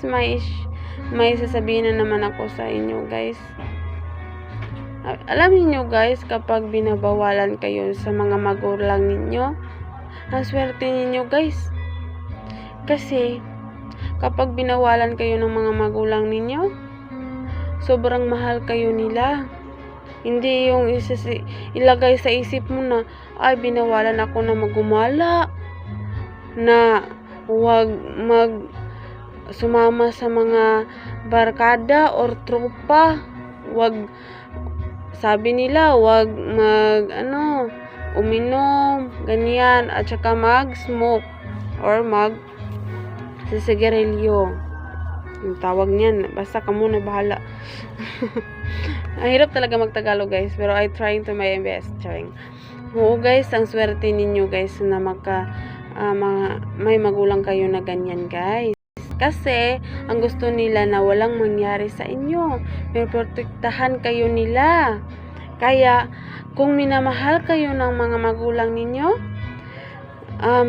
guys, may sasabihin na naman ako sa inyo guys. Alam niyo guys, kapag binabawalan kayo sa mga magulang ninyo, ang swerte ninyo guys. Kasi kapag binawalan kayo ng mga magulang ninyo, sobrang mahal kayo nila. Hindi yung ilagay sa isip mo na, ay, binawalan ako na magumala, na huwag sumama sa mga barkada or tropa, sabi nila, huwag uminom, ganyan, at saka mag-smoke or sisigarilyo. Yung tawag niyan, basta ka muna bahala. Ang hirap talaga magtagalog guys, pero I trying to my best. Oo guys, ang swerte ninyo guys na may magulang kayo na ganyan guys. Kasi ang gusto nila na walang mangyari sa inyo, may protektahan kayo nila. Kaya kung minamahal kayo ng mga magulang ninyo,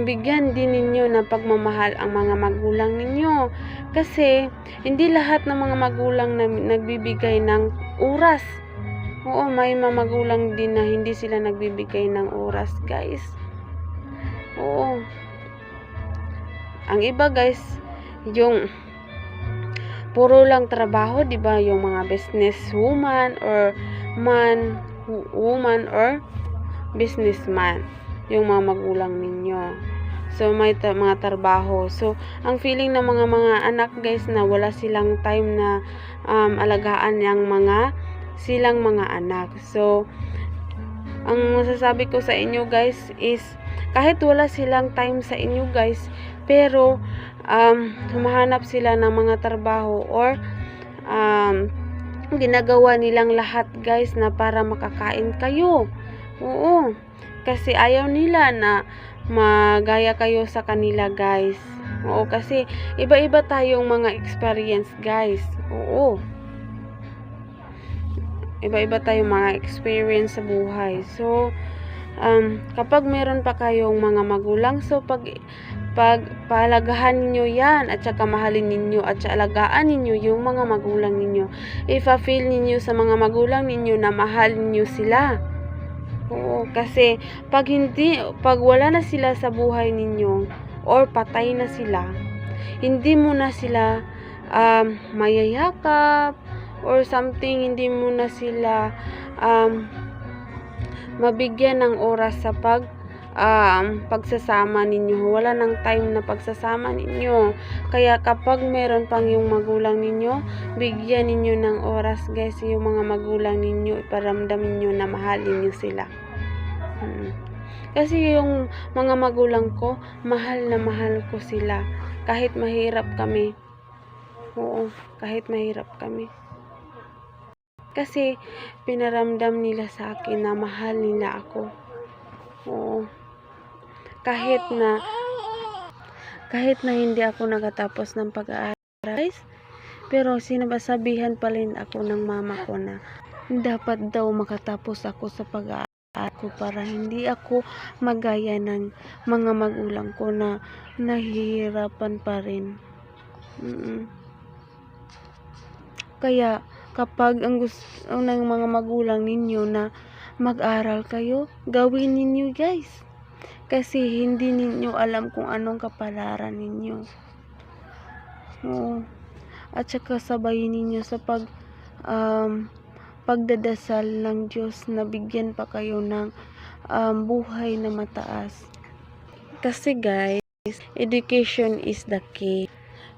bigyan din ninyo ng pagmamahal ang mga magulang ninyo. Kasi hindi lahat ng mga magulang na nagbibigay ng oras. Oo, may mga magulang din na hindi sila nagbibigay ng oras guys. Oo. Ang iba guys, yung puro lang trabaho, 'di ba? Yung mga business woman or woman or businessman, yung mga magulang ninyo. So may mga trabaho. So ang feeling ng mga anak guys na wala silang time na alagaan yung silang mga anak. So ang masasabi ko sa inyo guys is, kahit wala silang time sa inyo guys, pero humahanap sila ng mga trabaho or ginagawa nilang lahat guys na para makakain kayo. Oo, kasi ayaw nila na magaya kayo sa kanila guys. Oo, kasi iba-iba tayong mga experience guys. Oo, iba-iba tayong mga experience sa buhay. So kapag meron pa kayong mga magulang, so paalagahan ninyo yan, at saka mahalin ninyo at saka alagaan ninyo yung mga magulang ninyo. Ipa-feel ninyo sa mga magulang ninyo na mahal ninyo sila. Oo, kasi pag wala na sila sa buhay ninyo or patay na sila, hindi mo na sila mayayakap or something, hindi mo na sila mabigyan ng oras sa pagsasama ninyo. Wala nang time na pagsasama ninyo. Kaya kapag meron pang yung magulang ninyo, bigyan ninyo ng oras guys yung mga magulang ninyo. Iparamdam ninyo na mahalin niyo sila. Kasi yung mga magulang ko, mahal na mahal ko sila. Kahit mahirap kami. Oo, kahit mahirap kami. Kasi pinaramdam nila sa akin na mahal nila ako. Oo. Kahit na hindi ako nakatapos ng pag-aaral guys, pero sinasabihan pa rin ako ng mama ko na dapat daw makatapos ako sa pag-aaral ko para hindi ako magaya ng mga magulang ko na nahihirapan pa rin. Kaya kapag ang gusto ng mga magulang ninyo na mag-aral kayo, gawin ninyo guys. Kasi hindi ninyo alam kung anong kapalaran ninyo. Oo. At saka sabayin ninyo sa pagdadasal ng Diyos na bigyan pa kayo ng buhay na mataas. Kasi guys, education is the key.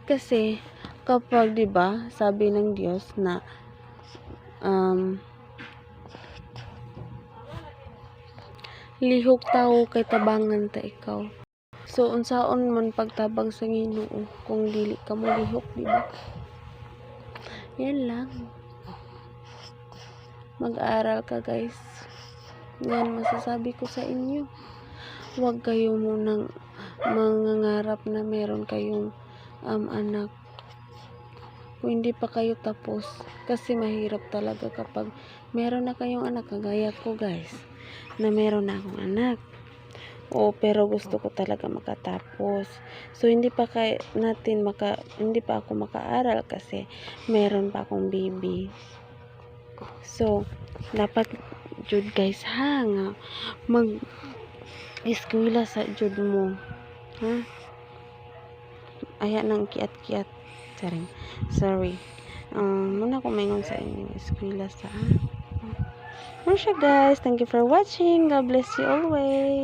Kasi kapag 'di ba, sabi ng Diyos na lihok tao kay tabangan ta ikaw. So unsaon man pagtabang sa Ginoo kung dili ka mo lihok, di ba? Yan lang. Mag-aral ka guys. Yan masasabi ko sa inyo. Huwag kayo munang mangangarap na meron kayong anak kung hindi pa kayo tapos, kasi mahirap talaga kapag meron na kayong anak, kagaya ko guys na meron na akong anak. Oo, pero gusto ko talaga makatapos. So, hindi pa hindi pa ako makaaral kasi meron pa akong baby. So, dapat jud guys ha nga mag eskwela sa jud mo. Ha? Aya nang kiat-kiat. Charing. Sorry. Muna ko maingon sa inyo eskwela sa. Ano siya guys? Thank you for watching. God bless you always.